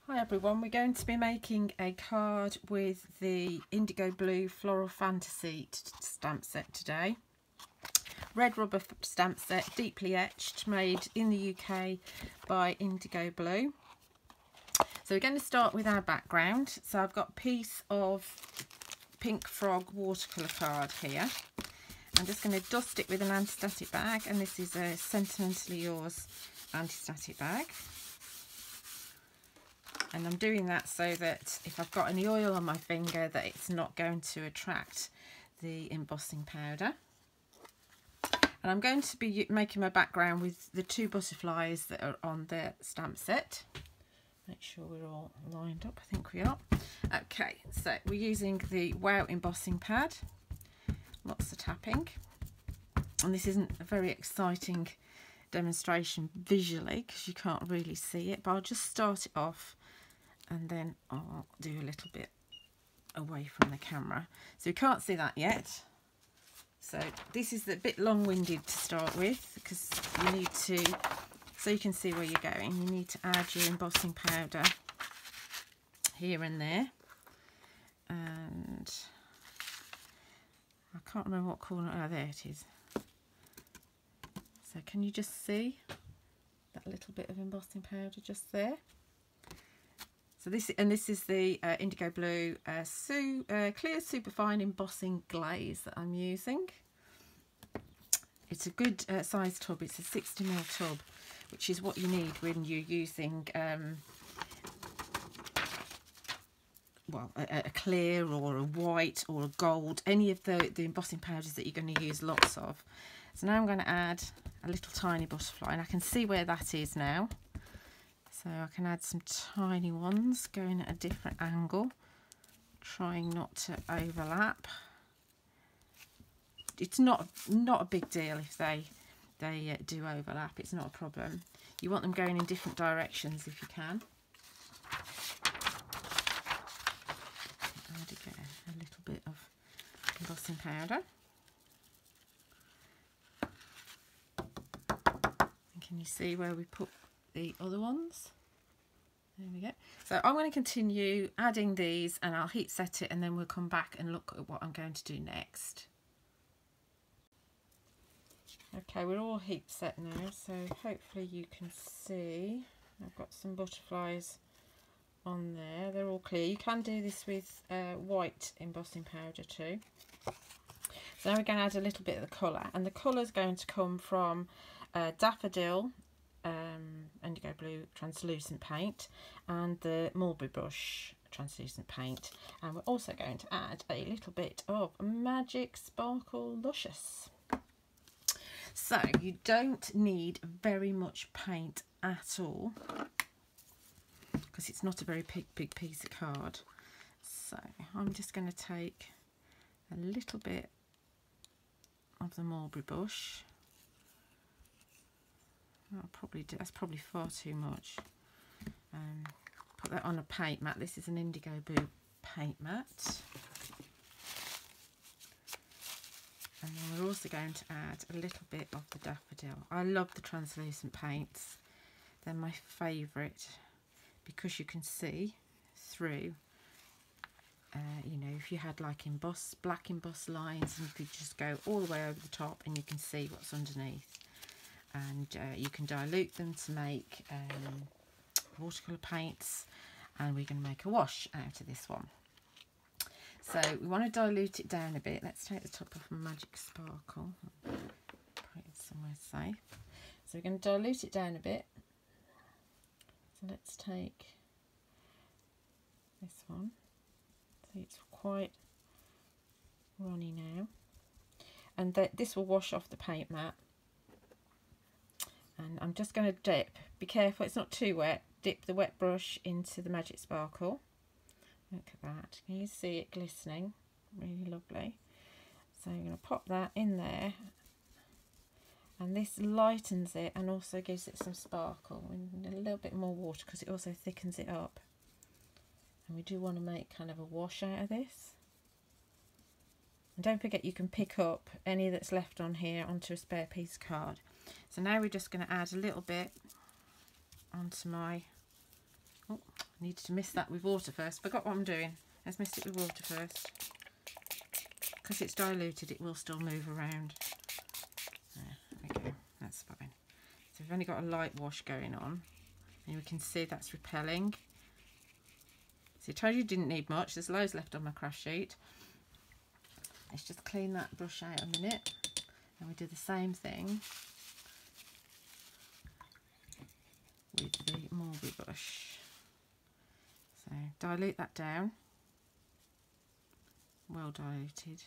Hi everyone, we're going to be making a card with the IndigoBlu Floral Fantasy stamp set today. Red rubber stamp set, deeply etched, made in the UK by IndigoBlu. So we're going to start with our background. So I've got a piece of Pink Frog watercolour card here. I'm just going to dust it with an anti-static bag, and this is a Sentimentally Yours anti-static bag. And I'm doing that so that if I've got any oil on my finger, that it's not going to attract the embossing powder. And I'm going to be making my background with the two butterflies that are on the stamp set. Make sure we're all lined up. I think we are. Okay, so we're using the Wow embossing pad. Lots of tapping. And this isn't a very exciting demonstration visually because you can't really see it, but I'll just start it off and then I'll do a little bit away from the camera. So you can't see that yet. So this is a bit long-winded to start with because you need to, so you can see where you're going, you need to add your embossing powder here and there. And I can't remember what corner, oh there it is. So can you just see that little bit of embossing powder just there? So this is the IndigoBlu clear superfine embossing glaze that I'm using. It's a good size tub. It's a 60ml tub, which is what you need when you're using well, a clear or a white or a gold, any of the embossing powders that you're going to use lots of. So now I'm going to add a little tiny butterfly, and I can see where that is now. So I can add some tiny ones going at a different angle, trying not to overlap. It's not a big deal if they do overlap. It's not a problem. You want them going in different directions if you can. Add again a little bit of embossing powder. And can you see where we put the other ones? There we go. So I'm going to continue adding these and I'll heat set it, and then we'll come back and look at what I'm going to do next. Okay, we're all heat set now, so hopefully you can see I've got some butterflies on there. They're all clear. You can do this with white embossing powder too. So now we're going to add a little bit of the colour, and the colour is going to come from Daffodil IndigoBlu translucent paint and the Mulberry Brush translucent paint, and we're also going to add a little bit of Magic Sparkle Luscious. So you don't need very much paint at all because it's not a very big piece of card. So I'm just going to take a little bit of the Mulberry Bush. I'll probably do, that's probably far too much. Put that on a paint mat. This is an IndigoBlu paint mat. And then we're also going to add a little bit of the Daffodil. I love the translucent paints. They're my favourite because you can see through. You know, if you had like black embossed lines, and you could just go all the way over the top and you can see what's underneath. And you can dilute them to make watercolour paints, and we're going to make a wash out of this one. So we want to dilute it down a bit. Let's take the top off my Magic Sparkle, put it somewhere safe. So we're going to dilute it down a bit. So let's take this one. See, it's quite runny now, and this will wash off the paint mat. And I'm just going to dip, be careful it's not too wet, dip the wet brush into the Magic Sparkle. Look at that, can you see it glistening? Really lovely. So I'm going to pop that in there, and this lightens it and also gives it some sparkle and a little bit more water because it also thickens it up. And we do want to make kind of a wash out of this. And don't forget, you can pick up any that's left on here onto a spare piece of card. So now we're just going to add a little bit onto my I needed to mist that with water first. Forgot what I'm doing. Let's mist it with water first. Because it's diluted, it will still move around. There we go. That's fine. So we've only got a light wash going on. And we can see that's repelling. So I told you didn't need much. There's loads left on my craft sheet. Let's just clean that brush out a minute. And we do the same thing with the Mulberry brush. So dilute that down. Well diluted.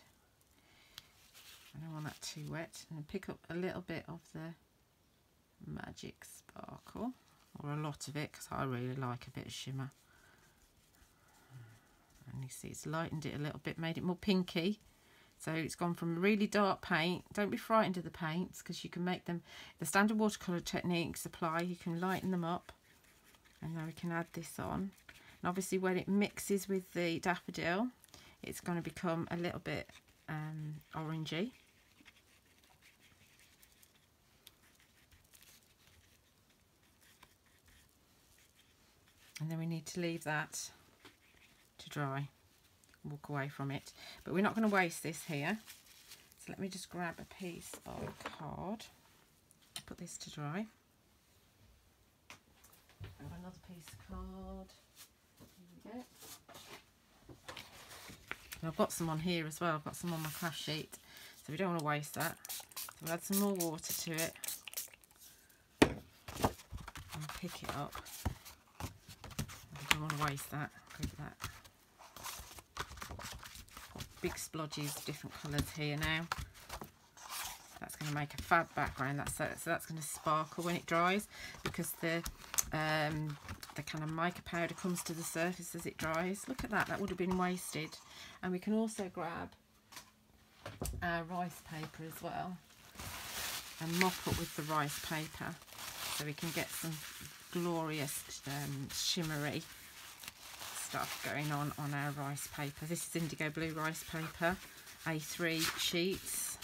I don't want that too wet. And then pick up a little bit of the Magic Sparkle, or a lot of it, because I really like a bit of shimmer. And you see it's lightened it a little bit, made it more pinky. So it's gone from a really dark paint. Don't be frightened of the paints, because you can make them, the standard watercolour techniques apply. You can lighten them up, and then we can add this on. And obviously when it mixes with the daffodil, it's going to become a little bit orangey. And then we need to leave that to dry. Walk away from it. But we're not going to waste this here. So let me just grab a piece of card. Put this to dry. Grab another piece of card. Here we go. And I've got some on here as well. I've got some on my craft sheet. So we don't want to waste that. So we'll add some more water to it. And pick it up. I don't want to waste that. Look at that. Got big splodges of different colours here now. That's going to make a fab background. So that's going to sparkle when it dries, because the kind of mica powder comes to the surface as it dries. Look at that. That would have been wasted. And we can also grab our rice paper as well and mop up with the rice paper, so we can get some glorious shimmery stuff going on our rice paper. This is IndigoBlu rice paper, A3 sheets.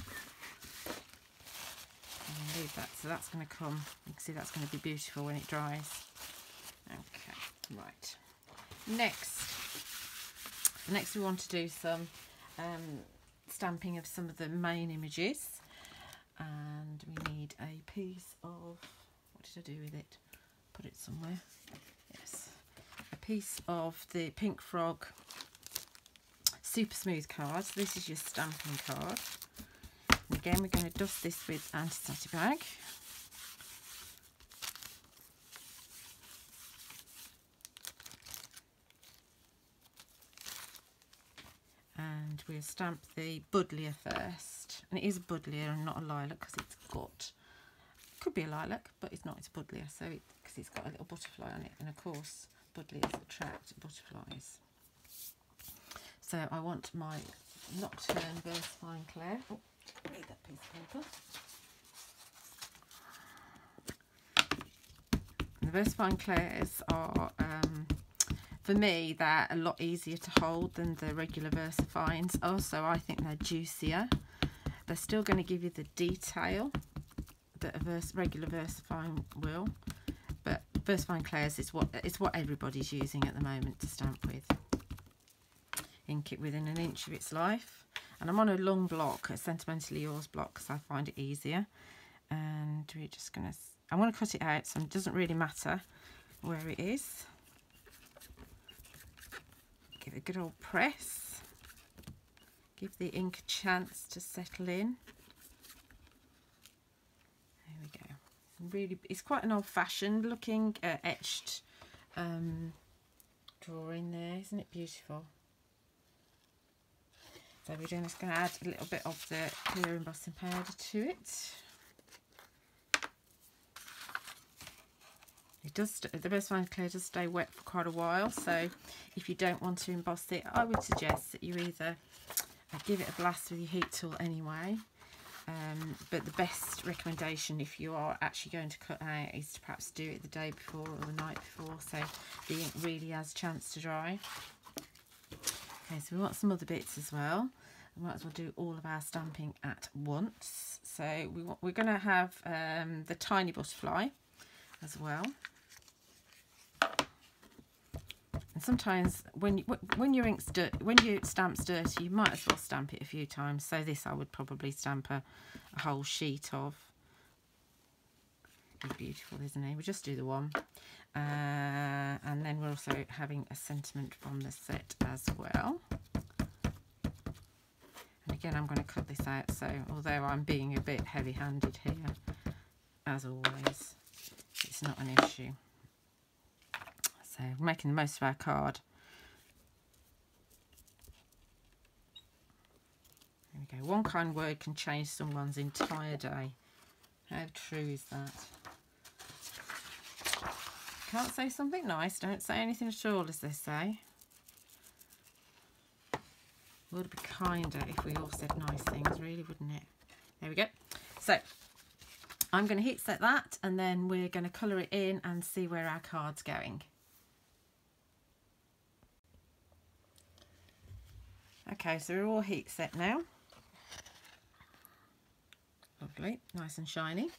And leave that, so that's going to come, you can see that's going to be beautiful when it dries. Okay, right. Next we want to do some stamping of some of the main images, and we need a piece of, what did I do with it? Put it somewhere. Yes, a piece of the Pink Frog super smooth card. So this is your stamping card. And again, we're going to dust this with anti-static bag. And we'll stamp the buddleia first. And it is a buddleia and not a lilac, because it's got, could be a lilac, but it's not, it's a buddleia. So because it's got a little butterfly on it, and of course buddleias attract butterflies. So I want my Nocturne Versafine Clair. Oh, I need that piece of paper. And the Versafine Clairs are, for me, they're a lot easier to hold than the regular Versafines. Also, I think they're juicier. They're still going to give you the detail that a regular Versafine will, but Versafine Clairs is what everybody's using at the moment to stamp with. Ink it within an inch of its life. And I'm on a long block, a Sentimentally Yours block, because I find it easier. And we're just going to, I want to cut it out, so it doesn't really matter where it is. Give it a good old press. Give the ink a chance to settle in. There we go. Really, it's quite an old-fashioned looking etched drawing there, isn't it beautiful? So we're just going to add a little bit of the clear embossing powder to it. It does, the Versafine Clair does stay wet for quite a while, so if you don't want to emboss it, I would suggest that you either give it a blast with your heat tool anyway, but the best recommendation if you are actually going to cut out is to perhaps do it the day before or the night before, so the ink really has a chance to dry. Okay, so we want some other bits as well. We might as well do all of our stamping at once. So we're going to have the tiny butterfly as well. And sometimes when your stamp's dirty, you might as well stamp it a few times. So this I would probably stamp a whole sheet of. He's beautiful, isn't he? We'll just do the one. And then we're also having a sentiment from the set as well. And again, I'm going to cut this out. So although I'm being a bit heavy-handed here, as always, it's not an issue. So we're making the most of our card. There we go. One kind word can change someone's entire day. How true is that? Can't say something nice, don't say anything at all, as they say. Would be kinder if we all said nice things, really, wouldn't it? There we go. So I'm going to heat set that, and then we're going to colour it in and see where our card's going. Okay, so we're all heat set now. Lovely, nice and shiny.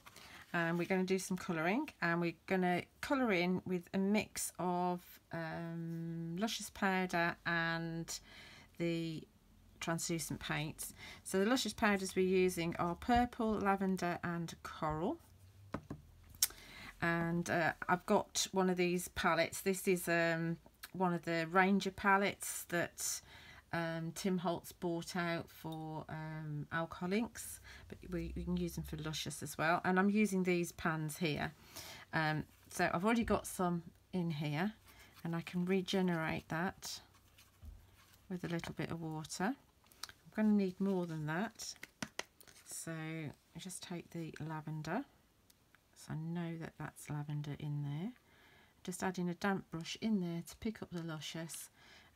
And we're going to do some colouring, and we're going to colour in with a mix of Luscious powder and the translucent paints. So the Luscious powders we're using are purple, lavender and coral. And I've got one of these palettes. This is one of the Ranger palettes that Tim Holtz bought out for alcohol inks, but we can use them for Luscious as well. And I'm using these pans here. So I've already got some in here, and I can regenerate that with a little bit of water. I'm going to need more than that. So I just take the lavender. So I know that that's lavender in there. Just adding a damp brush in there to pick up the Luscious,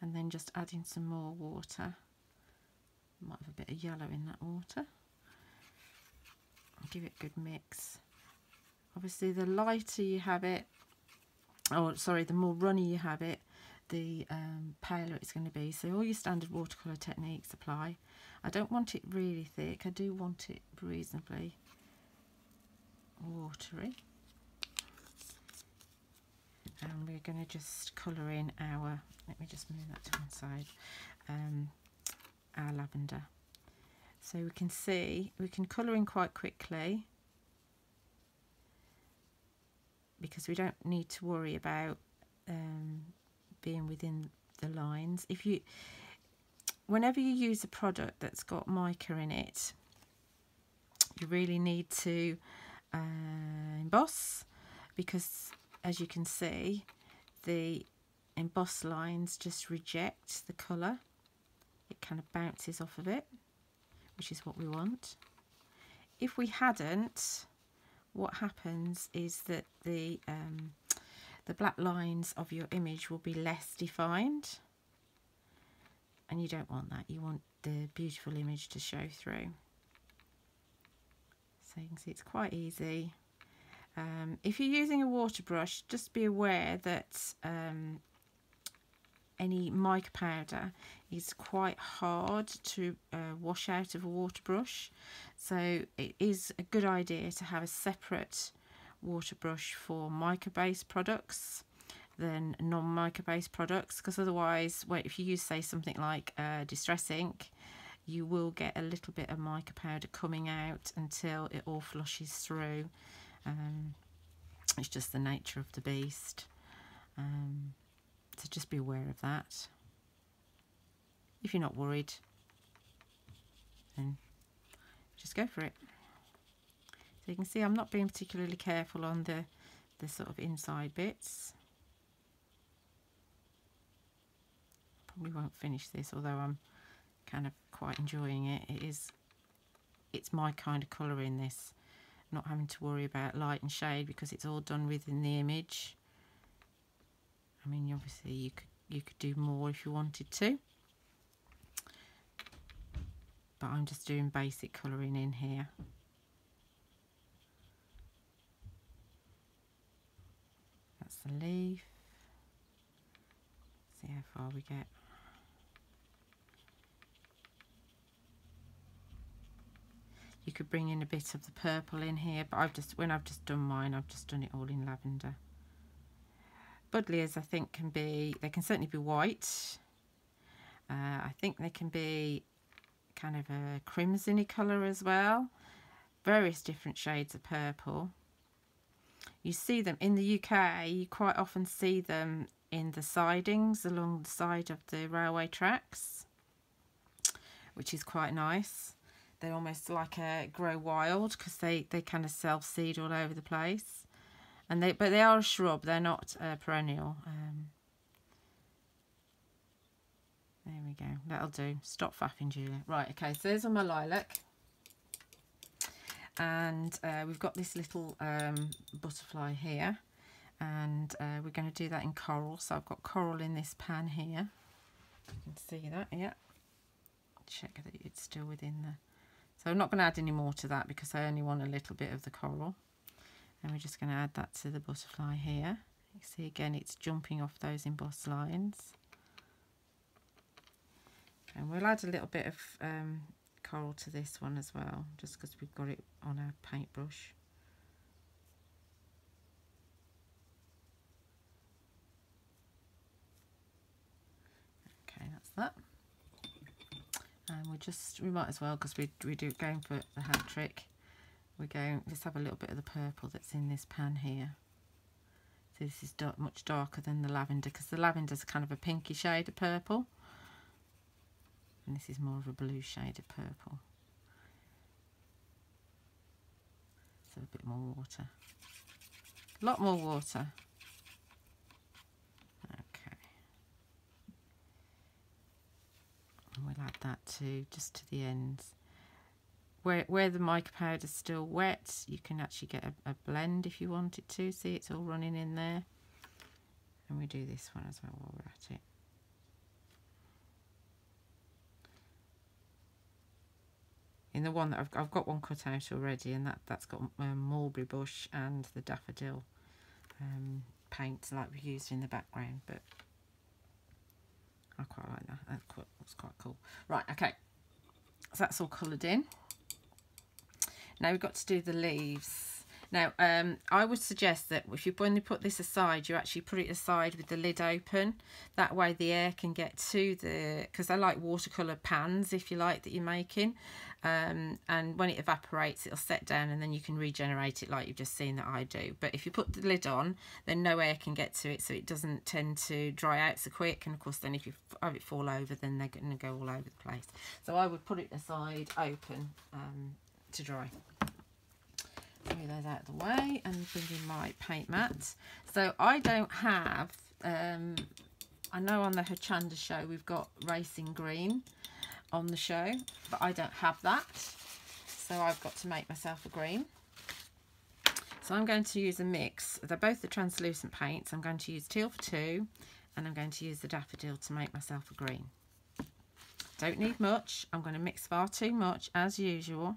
and then just adding some more water. Might have a bit of yellow in that water. Give it a good mix. Obviously the lighter you have it, oh sorry, the more runny you have it, the paler it's going to be. So all your standard watercolour techniques apply. I don't want it really thick, I do want it reasonably watery. And we're going to just colour in our, let me just move that to one side, our lavender. So we can see, we can colour in quite quickly because we don't need to worry about being within the lines. Whenever you use a product that's got mica in it, you really need to emboss, because as you can see, the embossed lines just reject the colour. It kind of bounces off of it, which is what we want. If we hadn't, what happens is that the black lines of your image will be less defined, and you don't want that. You want the beautiful image to show through. So you can see it's quite easy. If you're using a water brush, just be aware that any mica powder is quite hard to wash out of a water brush. So it is a good idea to have a separate water brush for mica based products than non-mica based products, because otherwise, well, if you use, say, something like Distress ink, you will get a little bit of mica powder coming out until it all flushes through. It's just the nature of the beast. So just be aware of that. If you're not worried, then just go for it. So you can see I'm not being particularly careful on the sort of inside bits. Probably won't finish this, although I'm kind of quite enjoying it. It's my kind of colour in this, not having to worry about light and shade because it's all done within the image. I mean, obviously you could do more if you wanted to, but I'm just doing basic colouring in here. That's the leaf. See how far we get. You could bring in a bit of the purple in here, but when I've just done mine, I've just done it all in lavender. Buddleias, I think, they can certainly be white. I think they can be kind of a crimsony colour as well. Various different shades of purple. You see them in the UK, you quite often see them in the sidings along the side of the railway tracks, which is quite nice. They're almost like a grow wild because they kind of self-seed all over the place. And but they are a shrub, they're not perennial. There we go, that'll do. Stop faffing, Julia. Right, okay, so there's on my lilac. And we've got this little butterfly here. And we're going to do that in coral. So I've got coral in this pan here. You can see that, yeah. Check that it's still within the... So I'm not going to add any more to that because I only want a little bit of the coral. And we're just going to add that to the butterfly here. You see again it's jumping off those embossed lines. And we'll add a little bit of coral to this one as well, just because we've got it on our paintbrush. Okay, that's that. And we might as well, because we do going for the hat trick. Let's have a little bit of the purple that's in this pan here. So this is much darker than the lavender, because the lavender is kind of a pinky shade of purple. And this is more of a blue shade of purple. So a bit more water. A lot more water. Okay. And we'll add that just to the ends. Where the mica powder is still wet, you can actually get a blend if you wanted to. See, it's all running in there. And we do this one as well while we're at it. In the one that I've got one cut out already, and that's got mulberry bush and the daffodil paint like we used in the background, but I quite like that. That's quite cool. Right, okay. So that's all coloured in. Now we've got to do the leaves. Now, I would suggest that when you put this aside, you actually put it aside with the lid open. That way the air can get to because I like watercolour pans, if you like, that you're making. And when it evaporates, it'll set down and then you can regenerate it like you've just seen that I do. But if you put the lid on, then no air can get to it, so it doesn't tend to dry out so quick. And of course, then if you have it fall over, then they're going to go all over the place. So I would put it aside open to dry. Move those out of the way and bring in my paint mat. So I don't have, I know on the Hochanda show we've got Racing Green on the show, but I don't have that. So I've got to make myself a green. So I'm going to use a mix. They're both the translucent paints. I'm going to use teal for 2 and I'm going to use the daffodil to make myself a green. Don't need much. I'm going to mix far too much as usual.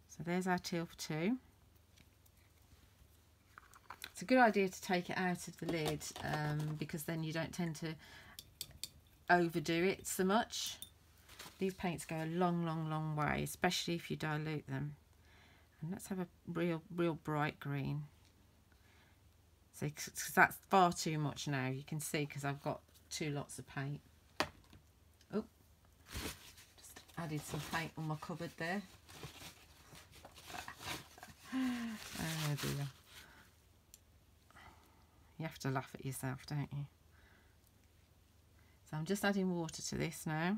So there's our teal for 2. It's a good idea to take it out of the lid because then you don't tend to overdo it so much. These paints go a long way, especially if you dilute them. And let's have a real bright green. So cause that's far too much now. You can see because I've got 2 lots of paint. Oh, just added some paint on my cupboard there. Oh dear. You have to laugh at yourself, don't you? So I'm just adding water to this now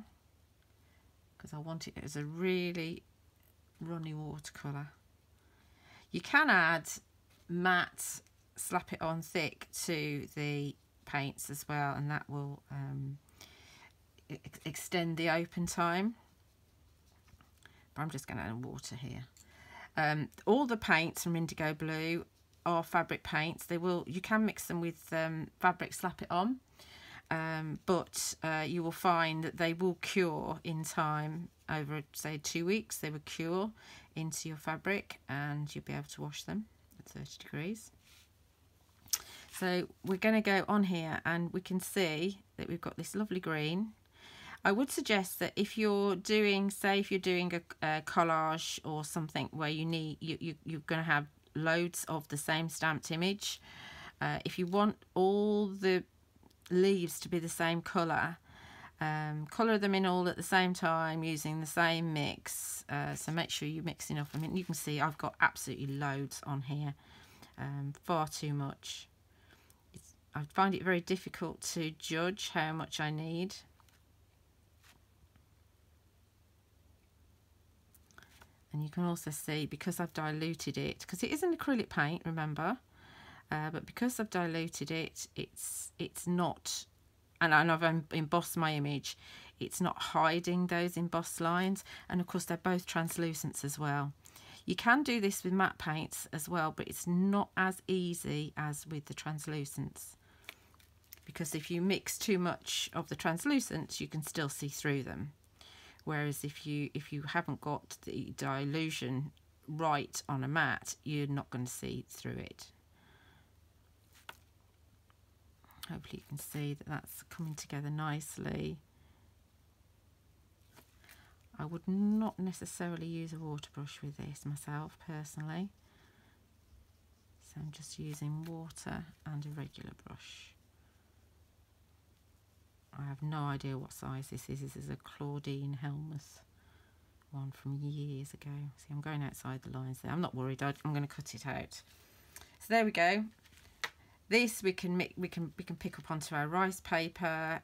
because I want it as a really runny watercolour. You can add matte, slap it on thick to the paints as well, and that will extend the open time. But I'm just going to add water here. All the paints from IndigoBlu are fabric paints. You can mix them with fabric, slap it on, but you will find that they will cure in time. Over say 2 weeks they will cure into your fabric and you'll be able to wash them at 30 degrees. So we're going to go on here and we can see that we've got this lovely green. I would suggest that if you're doing, say if you're doing a collage or something where you're going to have loads of the same stamped image. If you want all the leaves to be the same colour, colour them in all at the same time using the same mix. So make sure you mix enough. I mean, you can see I've got absolutely loads on here, far too much. I find it very difficult to judge how much I need. And you can also see, because I've diluted it, because it is an acrylic paint, remember, but because I've diluted it, it's not, and I've embossed my image, it's not hiding those embossed lines. And of course they're both translucents as well. You can do this with matte paints as well, but it's not as easy as with the translucents, because if you mix too much of the translucents, you can still see through them. Whereas if you haven't got the dilution right on a mat, you're not going to see through it. Hopefully you can see that that's coming together nicely. I would not necessarily use a water brush with this myself personally. So I'm just using water and a regular brush. I have no idea what size this is. This is a Claudine Helmuth one from years ago. See, I'm going outside the lines there. I'm not worried. I'm going to cut it out. So there we go. This we can pick up onto our rice paper.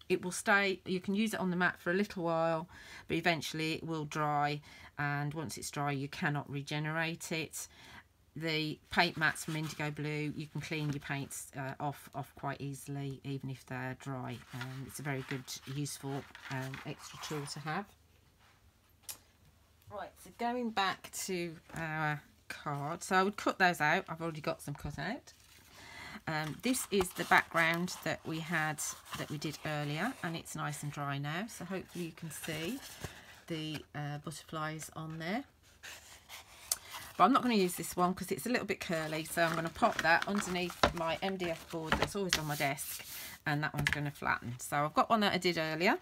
It will stay. You can use it on the mat for a little while, but eventually it will dry. And once it's dry, you cannot regenerate it. The paint mats from IndigoBlu, you can clean your paints off quite easily, even if they're dry. It's a very good, useful extra tool to have. Right, so going back to our card, so I would cut those out. I've already got some cut out. This is the background that we did earlier, and it's nice and dry now. So hopefully you can see the butterflies on there. But I'm not going to use this one because it's a little bit curly, so I'm going to pop that underneath my MDF board that's always on my desk, and that one's going to flatten. So I've got one that I did earlier,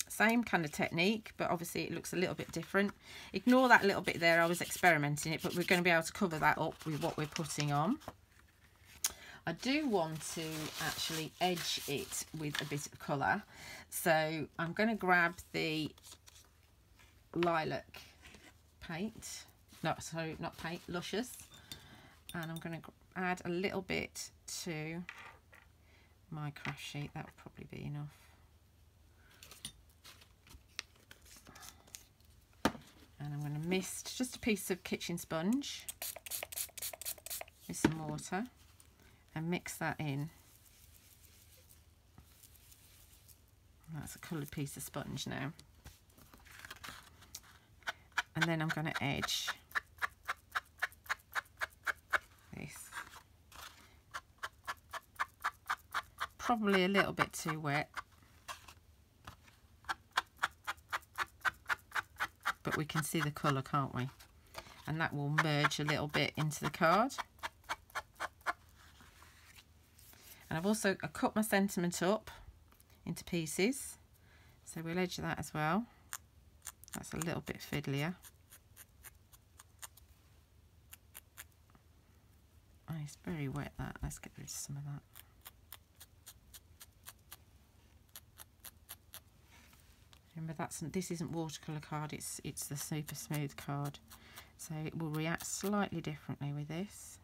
same kind of technique, but obviously it looks a little bit different. Ignore that little bit there, I was experimenting it, but we're going to be able to cover that up with what we're putting on. I do want to actually edge it with a bit of colour, so I'm going to grab the lilac paint. No, sorry, not paint, Luscious. And I'm going to add a little bit to my craft sheet. That would probably be enough. And I'm going to mist just a piece of kitchen sponge with some water and mix that in. That's a coloured piece of sponge now. And then I'm going to edge this. Probably a little bit too wet, but we can see the colour, can't we? And that will merge a little bit into the card. And I've also cut my sentiment up into pieces, so we'll edge that as well. That's a little bit fiddlier. Oh, it's very wet, that. Let's get rid of some of that. Remember, this isn't watercolour card, it's the super smooth card. So it will react slightly differently with this.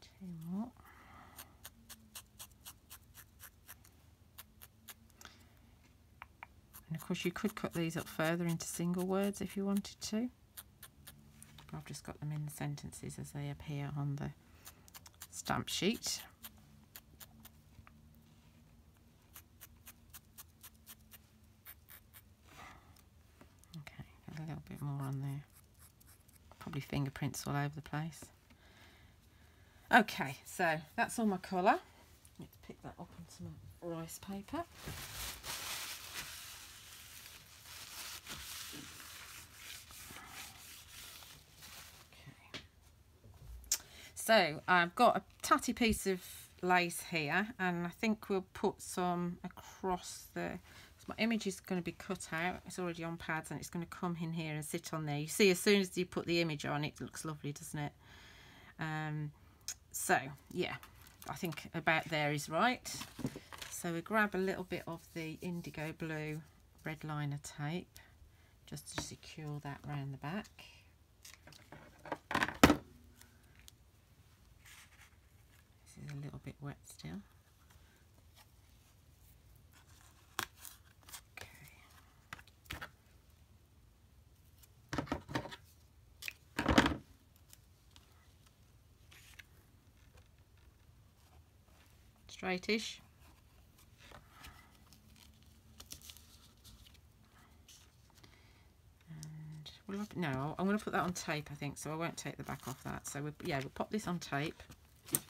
Two more. And of course you could cut these up further into single words if you wanted to. But I've just got them in the sentences as they appear on the stamp sheet. Okay, got a little bit more on there. Probably fingerprints all over the place. Okay, so that's all my colour. Let's pick that up onto my rice paper. So I've got a tatty piece of lace here, and I think we'll put some across the, so my image is going to be cut out, it's already on pads, and it's going to come in here and sit on there. You see, as soon as you put the image on, it looks lovely, doesn't it? So yeah, I think about there is right. So we grab a little bit of the IndigoBlu red liner tape just to secure that round the back. This is a little bit wet still. Straightish. And no, I'm going to put that on tape, I think, so I won't take the back off that. So we'll pop this on tape. So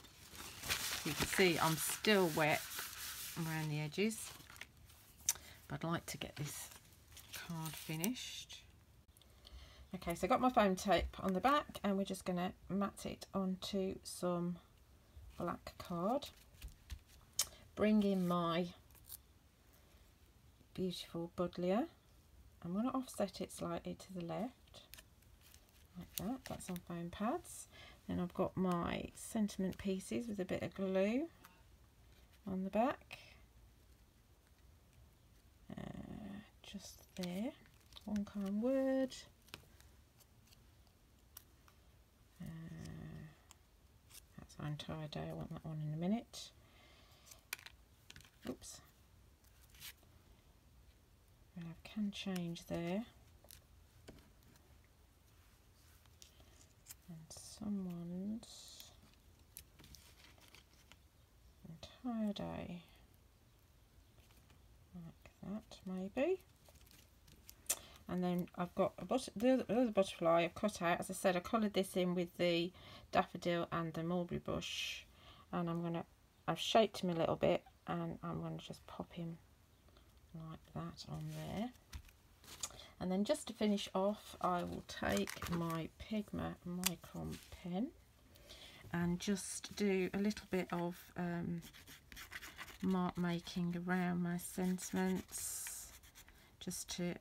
you can see I'm still wet around the edges, but I'd like to get this card finished. Okay, so I got my foam tape on the back, and we're just going to mat it onto some black card. Bring in my beautiful buddleia. I'm going to offset it slightly to the left, like that. That's on foam pads. Then I've got my sentiment pieces with a bit of glue on the back. Just there. One kind word. That's our entire day. I want that one in a minute. Oops. We'll have can change there. And someone's entire day. Like that, maybe. And then I've got the other butterfly I've cut out. As I said, I coloured this in with the daffodil and the mulberry bush. And I've shaped him a little bit, and I'm going to just pop him like that on there. And then just to finish off, I will take my Pigma Micron pen and just do a little bit of mark making around my sentiments, just to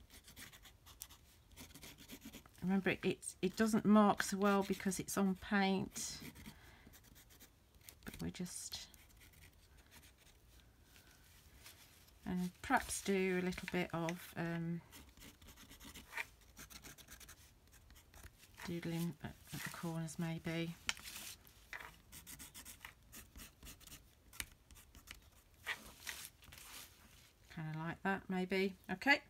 remember it doesn't mark so well because it's on paint, but we're just, and perhaps do a little bit of doodling at the corners, maybe. Kind of like that, maybe. Okay,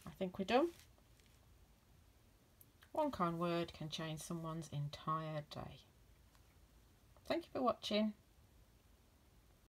I think we're done. One kind word can change someone's entire day. Thank you for watching.